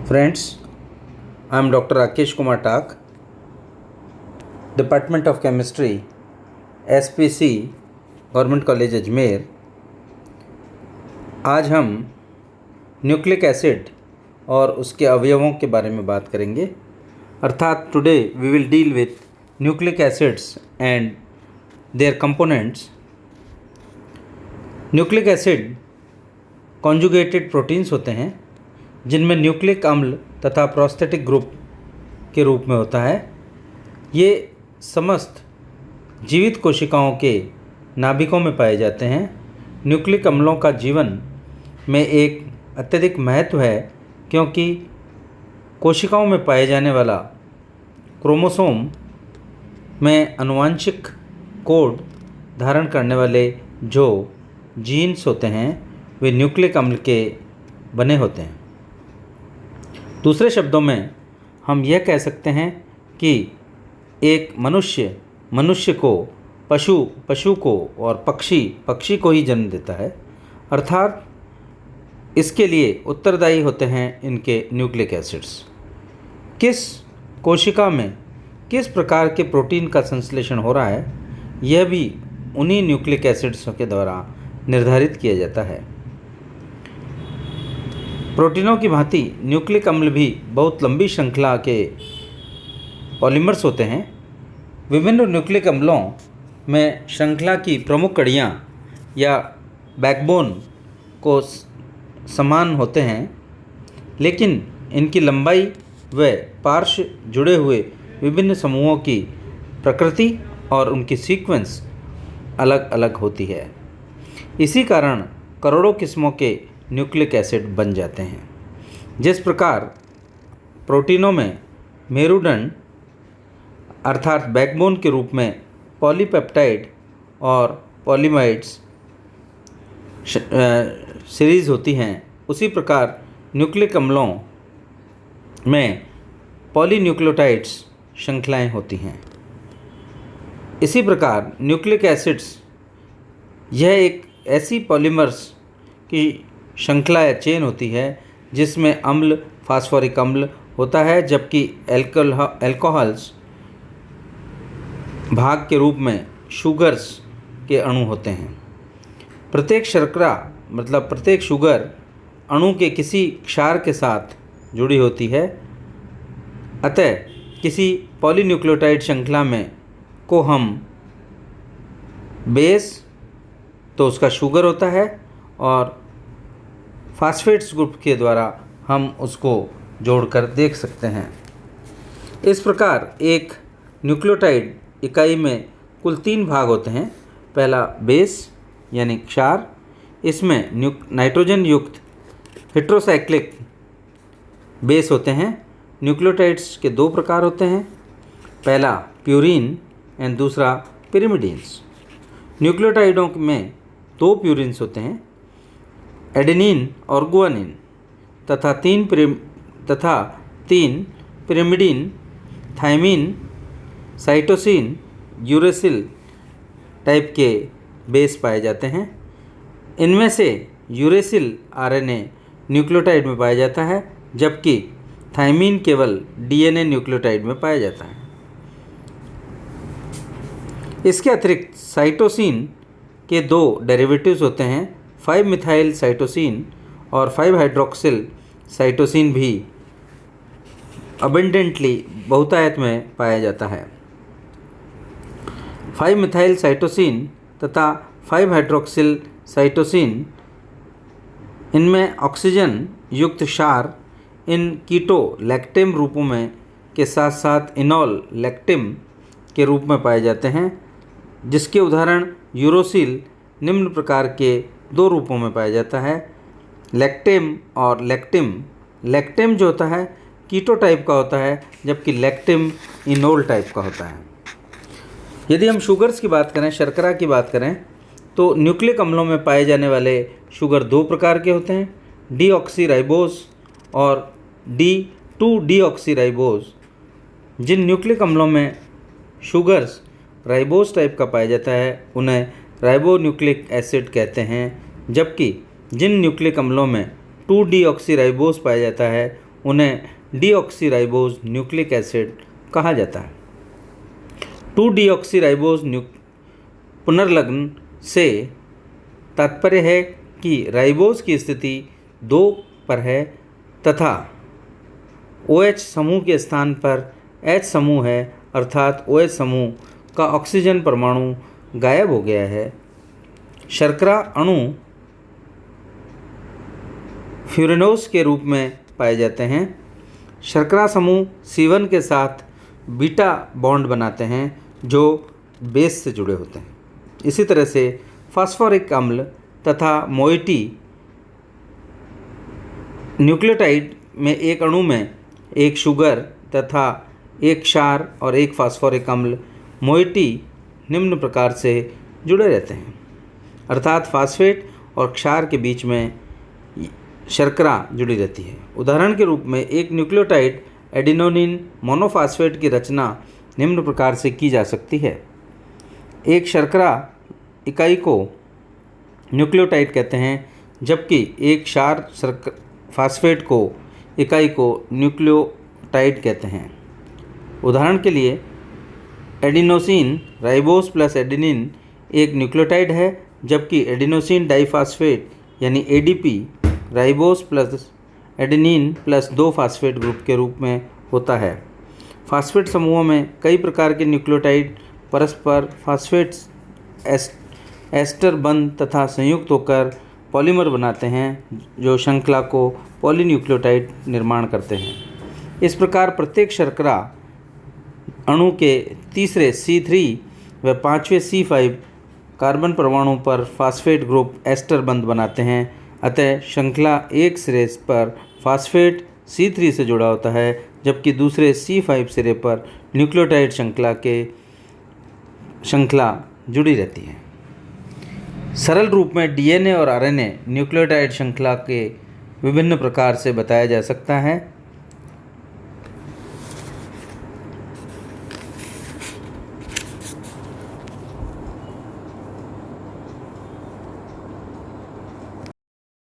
Friends, I am Dr. Rakesh Kumar Tak, Department of Chemistry, SPC, government college Ajmer. आज हम nucleic acid और उसके अवयवों के बारे में बात करेंगे, अर्थात today we will deal with nucleic acids and their components. Nucleic acid conjugated proteins होते हैं जिनमें न्यूक्लिक अम्ल तथा प्रोस्थेटिक ग्रुप के रूप में होता है। ये समस्त जीवित कोशिकाओं के नाभिकों में पाए जाते हैं। न्यूक्लिक अम्लों का जीवन में एक अत्यधिक महत्व है क्योंकि कोशिकाओं में पाए जाने वाला क्रोमोसोम में आनुवांशिक कोड धारण करने वाले जो जीन्स होते हैं वे न्यूक्लिक अम्ल के बने होते हैं। दूसरे शब्दों में हम यह कह सकते हैं कि एक मनुष्य को पशु को और पक्षी को ही जन्म देता है, अर्थात इसके लिए उत्तरदायी होते हैं इनके न्यूक्लिक एसिड्स। किस कोशिका में किस प्रकार के प्रोटीन का संश्लेषण हो रहा है यह भी उन्हीं न्यूक्लिक एसिड्स के द्वारा निर्धारित किया जाता है। प्रोटीनों की भांति न्यूक्लिक अम्ल भी बहुत लंबी श्रृंखला के पॉलीमर्स होते हैं। विभिन्न न्यूक्लिक अम्लों में श्रृंखला की प्रमुख कड़ियाँ या बैकबोन को समान होते हैं, लेकिन इनकी लंबाई व पार्श्व जुड़े हुए विभिन्न समूहों की प्रकृति और उनकी सीक्वेंस अलग अलग होती है। इसी कारण करोड़ों किस्मों के न्यूक्लिक एसिड बन जाते हैं। जिस प्रकार प्रोटीनों में मेरुदंड अर्थात बैकबोन के रूप में पॉलीपेप्टाइड और पॉलीमाइड्स सीरीज़ होती हैं, उसी प्रकार न्यूक्लिक अम्लों में पॉलीन्यूक्लियोटाइड्स श्रृंखलाएँ होती हैं। इसी प्रकार न्यूक्लिक एसिड्स यह एक ऐसी पॉलीमर्स की श्रृंखला या चेन होती है जिसमें अम्ल फास्फोरिक अम्ल होता है, जबकि एल्कोहल्स भाग के रूप में शुगर्स के अणु होते हैं। प्रत्येक शर्करा मतलब प्रत्येक शुगर अणु के किसी क्षार के साथ जुड़ी होती है। अतः किसी पॉलीन्यूक्लियोटाइड श्रृंखला में को हम बेस तो उसका शुगर होता है और फास्फेट्स ग्रुप के द्वारा हम उसको जोड़कर देख सकते हैं। इस प्रकार एक न्यूक्लियोटाइड इकाई में कुल 3 भाग होते हैं। पहला बेस यानी क्षार, इसमें नाइट्रोजन युक्त हेट्रोसाइक्लिक बेस होते हैं। न्यूक्लियोटाइड्स के 2 प्रकार होते हैं, पहला प्यूरिन एंड दूसरा पिरिमिडीन्स। न्यूक्लियोटाइडों में 2 प्यूरिन्स होते हैं, एडेनिन और गुआनिन, तथा 3 pyrimidine, thymine, cytosine, uracil type के बेस पाए जाते हैं। इनमें से यूरेसिल आरएनए न्यूक्लियोटाइड में पाया जाता है, जबकि थायमिन केवल डीएनए न्यूक्लियोटाइड में पाया जाता है। इसके अतिरिक्त साइटोसिन के 2 डेरिवेटिव्स होते हैं, 5-मिथाइल साइटोसिन और 5-हाइड्रोक्सिल साइटोसिन भी अबेंडेंटली बहुतायत में पाया जाता है। 5-मिथाइल साइटोसिन तथा 5-हाइड्रोक्सिल साइटोसिन इनमें ऑक्सीजन युक्त क्षार इन कीटो लैक्टेम रूपों में के साथ साथ इनोल लैक्टिम के रूप में पाए जाते हैं, जिसके उदाहरण यूरोसिल निम्न प्रकार के 2 रूपों में पाया जाता है, लैक्टेम और लैक्टिम। लैक्टेम जो होता है कीटो टाइप का होता है, जबकि लैक्टिम इनोल टाइप का होता है। यदि हम शुगर्स की बात करें, शर्करा की बात करें, तो न्यूक्लिक अम्लों में पाए जाने वाले शुगर 2 प्रकार के होते हैं, डीऑक्सीराइबोज और D2-डीऑक्सीराइबोज। जिन न्यूक्लिक अम्लों में शुगर्स राइबोज टाइप का पाया जाता है उन्हें राइबोन्यूक्लिक एसिड कहते हैं, जबकि जिन न्यूक्लिक अम्लों में 2-डीऑक्सीराइबोज पाया जाता है उन्हें डीऑक्सीराइबोज न्यूक्लिक एसिड कहा जाता है। 2-डीऑक्सीराइबोज पुनर्लग्न से तात्पर्य है कि राइबोज की स्थिति 2 पर है तथा OH समूह के स्थान पर H समूह है, अर्थात OH समूह का ऑक्सीजन परमाणु गायब हो गया है। शर्करा अणु फ्यूरेनोस के रूप में पाए जाते हैं। शर्करा समूह C1 के साथ बीटा बॉन्ड बनाते हैं जो बेस से जुड़े होते हैं। इसी तरह से फास्फोरिक अम्ल तथा मोइटी न्यूक्लियोटाइड में एक अणु में एक शुगर तथा एक क्षार और एक फास्फोरिक अम्ल मोइटी निम्न प्रकार से जुड़े रहते हैं, अर्थात फास्फेट और क्षार के बीच में शर्करा जुड़ी रहती है। उदाहरण के रूप में एक न्यूक्लियोटाइड एडिनोनिन मोनोफास्फेट की रचना निम्न प्रकार से की जा सकती है। एक शर्करा इकाई को न्यूक्लियोटाइड कहते हैं, जबकि एक क्षार फास्फेट को इकाई को न्यूक्लियोटाइड कहते हैं। उदाहरण के लिए एडिनोसिन राइबोस प्लस एडेनिन एक न्यूक्लियोटाइड है, जबकि एडिनोसिन डाइफास्फेट यानी ADP ribose plus adenine plus 2 phosphate group के रूप में होता है। फास्फेट समूहों में कई प्रकार के न्यूक्लियोटाइड परस्पर फास्फेट एस्टर बंध तथा संयुक्त होकर पॉलीमर बनाते हैं जो श्रृंखला को पॉलीन्यूक्लियोटाइड निर्माण करते हैं। इस प्रकार प्रत्येक शर्करा अणु के तीसरे C3 व 5वें C5 कार्बन परमाणु पर फास्फेट ग्रुप एस्टर बंध बनाते हैं। अतः श्रृंखला एक सिरे पर फास्फेट C3 से जुड़ा होता है, जबकि दूसरे C5 सिरे पर न्यूक्लियोटाइड श्रृंखला जुड़ी रहती है। सरल रूप में DNA और RNA न्यूक्लियोटाइड श्रृंखला के विभिन्न प्रकार से बताया जा सकता है।